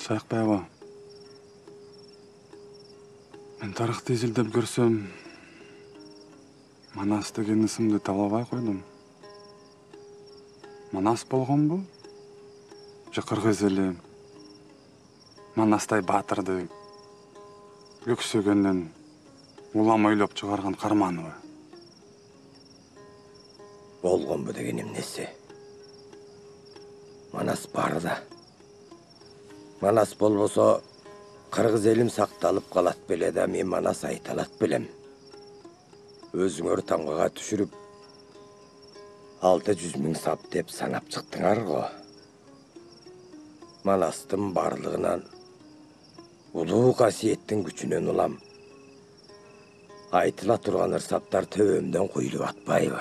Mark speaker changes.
Speaker 1: Сайықбаева. Мен тарыхты изилдеп көрсөм, Манас деген ысымды табабай койдум. Манас болгонбу? Же кыргыз эли Манастай баатырды өксөгөндөн улам ойлоп чыгарган карманыбы?
Speaker 2: Болгонбу деген эмнеси? Манас бар да. Манас болбосо кыргыз элим сакталып калат беле да, мен Манас айта алат белем. Өзүңөр таңгага түшүрүп 600 000 сап деп санап чыктыңар го. Манастын барлыгынан улуу касиеттин күчүнөн улам айтыла турган ырсаптар төбөмдөн куюлуп атпайбы?